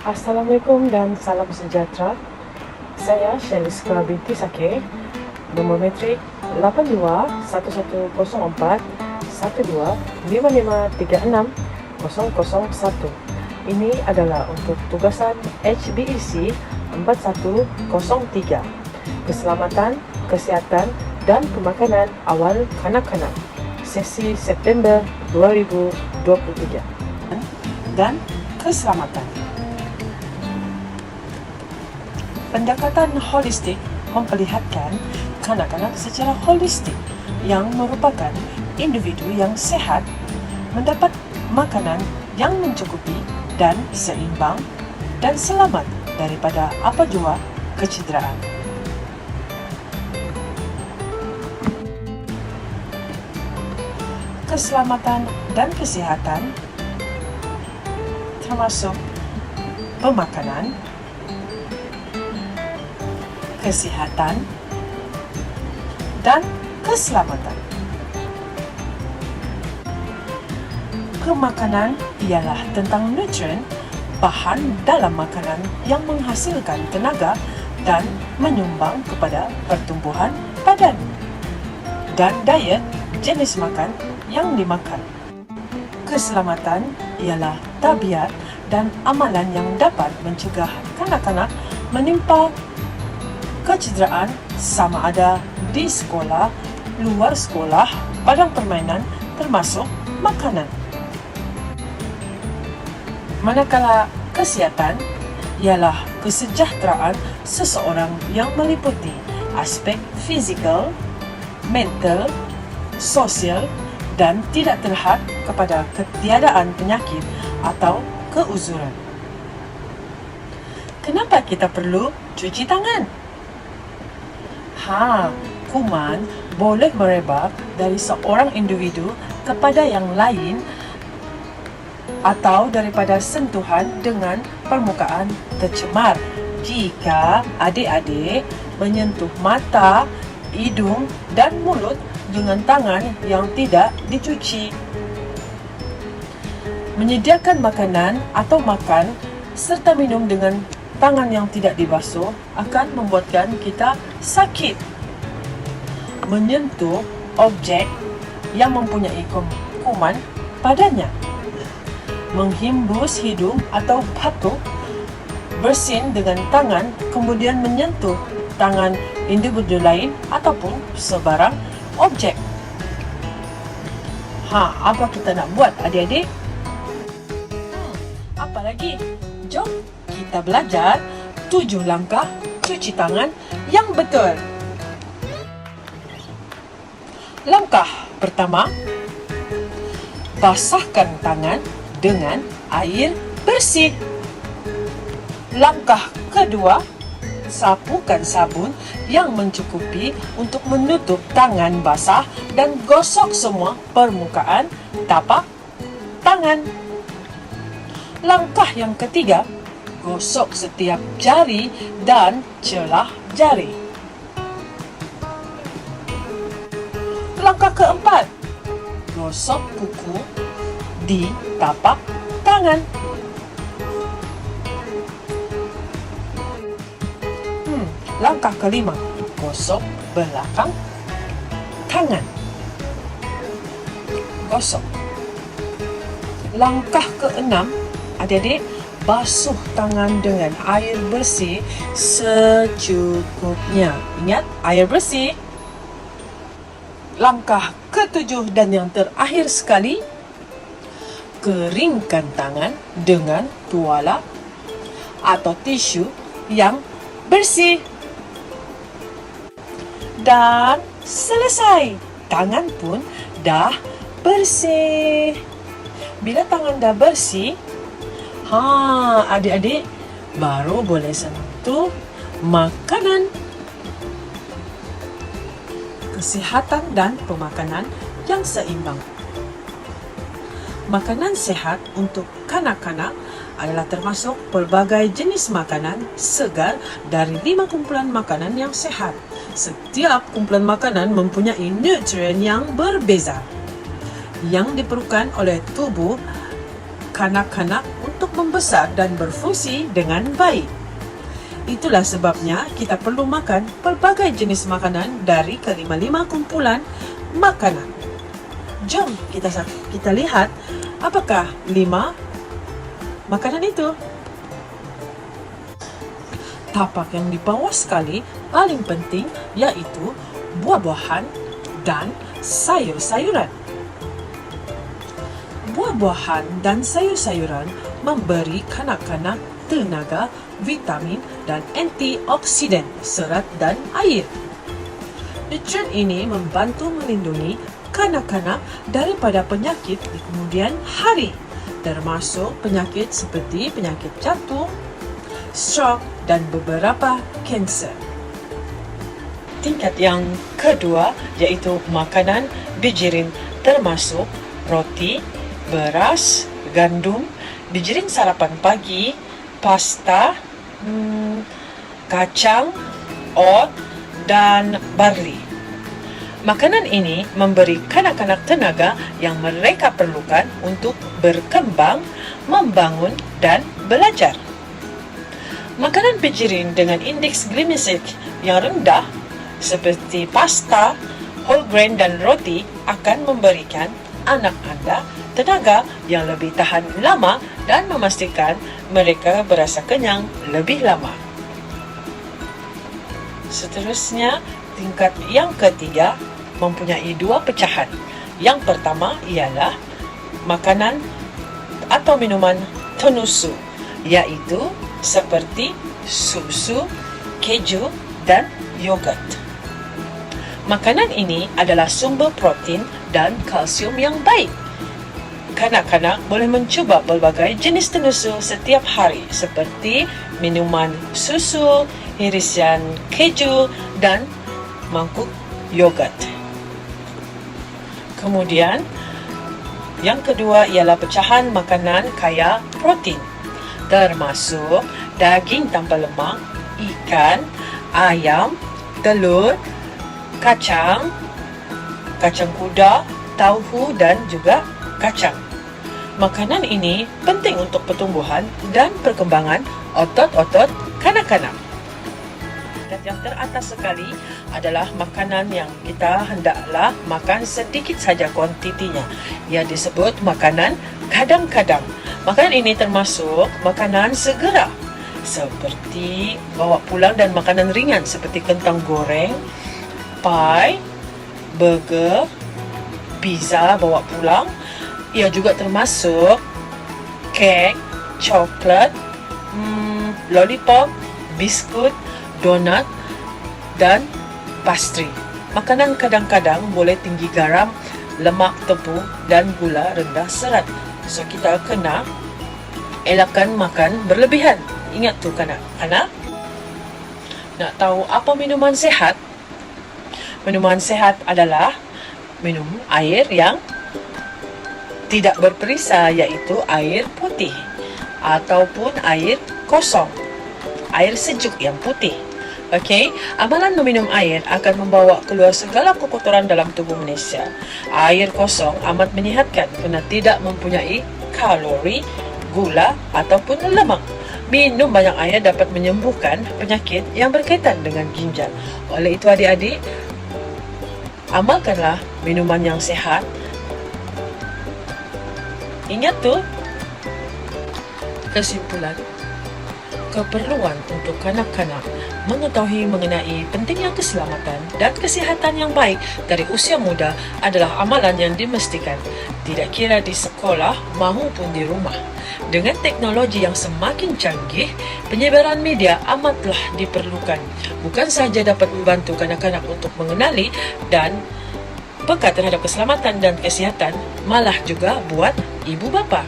Assalamualaikum dan salam sejahtera. Saya Shaliska binti Sakir, nombor metrik 821111553601. Ini adalah untuk tugasan HBEC 4103, Keselamatan, Kesihatan dan Pemakanan Awal Kanak-kanak, sesi September 2023. Dan keselamatan. Pendekatan holistik memperlihatkan kanak-kanak secara holistik yang merupakan individu yang sehat, mendapat makanan yang mencukupi dan seimbang dan selamat daripada apa jua kecederaan. Keselamatan dan kesihatan termasuk pemakanan, kesihatan, dan keselamatan. Pemakanan ialah tentang nutrien, bahan dalam makanan yang menghasilkan tenaga dan menyumbang kepada pertumbuhan badan, dan diet jenis makan yang dimakan. Keselamatan ialah tabiat dan amalan yang dapat mencegah kanak-kanak menimpa kecederaan sama ada di sekolah, luar sekolah, padang permainan termasuk makanan. Manakala kesihatan ialah kesejahteraan seseorang yang meliputi aspek fizikal, mental, sosial dan tidak terhad kepada ketiadaan penyakit atau keuzuran. Kenapa kita perlu cuci tangan? Kuman boleh merebak dari seorang individu kepada yang lain atau daripada sentuhan dengan permukaan tercemar jika adik-adik menyentuh mata, hidung dan mulut dengan tangan yang tidak dicuci. Menyediakan makanan atau makan serta minum dengan tangan yang tidak dibasuh akan membuatkan kita sakit. Menyentuh objek yang mempunyai kuman padanya, menghimbus hidung atau batuk, bersin dengan tangan kemudian menyentuh tangan individu lain ataupun sebarang objek. Apa kita nak buat adik-adik? Apa lagi? Jom kita belajar 7 langkah cuci tangan yang betul. Langkah pertama, basahkan tangan dengan air bersih. Langkah kedua, sapukan sabun yang mencukupi untuk menutup tangan basah dan gosok semua permukaan tapak tangan. Langkah yang ketiga, gosok setiap jari dan celah jari. Langkah keempat, gosok kuku di tapak tangan. Langkah kelima, gosok belakang tangan. Gosok. Langkah keenam, adik-adik, basuh tangan dengan air bersih secukupnya. Ingat, air bersih. Langkah ketujuh dan yang terakhir sekali, keringkan tangan dengan tuala atau tisu yang bersih. Dan selesai, tangan pun dah bersih. Bila tangan dah bersih, adik-adik baru boleh sentuh makanan. Kesihatan dan pemakanan yang seimbang. Makanan sehat untuk kanak-kanak adalah termasuk pelbagai jenis makanan segar dari 5 kumpulan makanan yang sehat. Setiap kumpulan makanan mempunyai nutrien yang berbeza yang diperlukan oleh tubuh kanak-kanak untuk membesar dan berfungsi dengan baik. Itulah sebabnya kita perlu makan pelbagai jenis makanan dari kelima-lima kumpulan makanan. Jom kita lihat apakah 5 makanan itu. Tapak yang di bawah sekali paling penting yaitu buah-buahan dan sayur-sayuran. Buah-buahan dan sayur-sayuran memberi kanak-kanak tenaga, vitamin dan antioksidan, serat dan air. Nutrien ini membantu melindungi kanak-kanak daripada penyakit di kemudian hari, termasuk penyakit seperti penyakit jantung, stroke dan beberapa kanser. Tingkat yang kedua iaitu makanan bijirin, termasuk roti, beras, gandum, bijirin sarapan pagi, pasta, kacang, oat, dan barley. Makanan ini memberi kanak-kanak tenaga yang mereka perlukan untuk berkembang, membangun, dan belajar. Makanan bijirin dengan indeks glisemik yang rendah seperti pasta, whole grain dan roti akan memberikan anak anda tenaga yang lebih tahan lama dan memastikan mereka berasa kenyang lebih lama. Seterusnya, tingkat yang ketiga mempunyai 2 pecahan. Yang pertama ialah makanan atau minuman tenusu, iaitu seperti susu, keju, dan yogurt. Makanan ini adalah sumber protein dan kalsium yang baik. Kanak-kanak boleh mencuba pelbagai jenis tenusu setiap hari seperti minuman susu, irisan keju, dan mangkuk yogurt. Kemudian, yang kedua ialah pecahan makanan kaya protein, termasuk daging tanpa lemak, ikan, ayam, telur, kacang kuda, tauhu dan juga kacang. Makanan ini penting untuk pertumbuhan dan perkembangan otot-otot kanak-kanak. Dan yang teratas sekali adalah makanan yang kita hendaklah makan sedikit saja kuantitinya. Ia disebut makanan kadang-kadang. Makanan ini termasuk makanan segera seperti bawa pulang dan makanan ringan seperti kentang goreng, pie, burger, pizza bawa pulang. Ia juga termasuk kek, coklat, lollipop, biskut, donat dan pastry. Makanan kadang-kadang boleh tinggi garam, lemak, tepung dan gula rendah serat. So kita kena elakkan makan berlebihan. Ingat tu kanak-kanak. Nak tahu apa minuman sehat? Minuman sehat adalah minum air yang tidak berperisa, iaitu air putih ataupun air kosong, air sejuk yang putih. Okey, amalan meminum air akan membawa keluar segala kekotoran dalam tubuh manusia. Air kosong amat menyihatkan kerana tidak mempunyai kalori, gula ataupun lemak. Minum banyak air dapat menyembuhkan penyakit yang berkaitan dengan ginjal. Oleh itu adik-adik, amalkanlah minuman yang sehat. Ingat tu, kesimpulan, keperluan untuk kanak-kanak mengetahui mengenai pentingnya keselamatan dan kesihatan yang baik dari usia muda adalah amalan yang dimestikan, tidak kira di sekolah maupun di rumah. Dengan teknologi yang semakin canggih, penyebaran media amatlah diperlukan. Bukan sahaja dapat membantu kanak-kanak untuk mengenali dan peka terhadap keselamatan dan kesihatan, malah juga buat ibu bapa.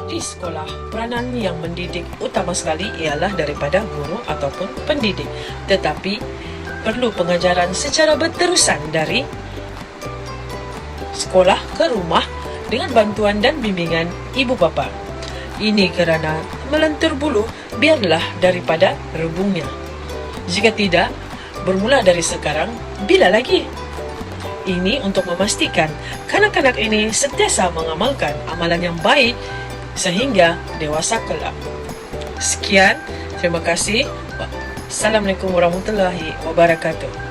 Di sekolah, peranan yang mendidik utama sekali ialah daripada guru ataupun pendidik. Tetapi, perlu pengajaran secara berterusan dari sekolah ke rumah dengan bantuan dan bimbingan ibu bapa. Ini kerana melentur bulu biarlah daripada rebungnya. Jika tidak, bermula dari sekarang, bila lagi? Ini untuk memastikan kanak-kanak ini sentiasa mengamalkan amalan yang baik sehingga dewasa kelak. Sekian, terima kasih. Assalamualaikum warahmatullahi wabarakatuh.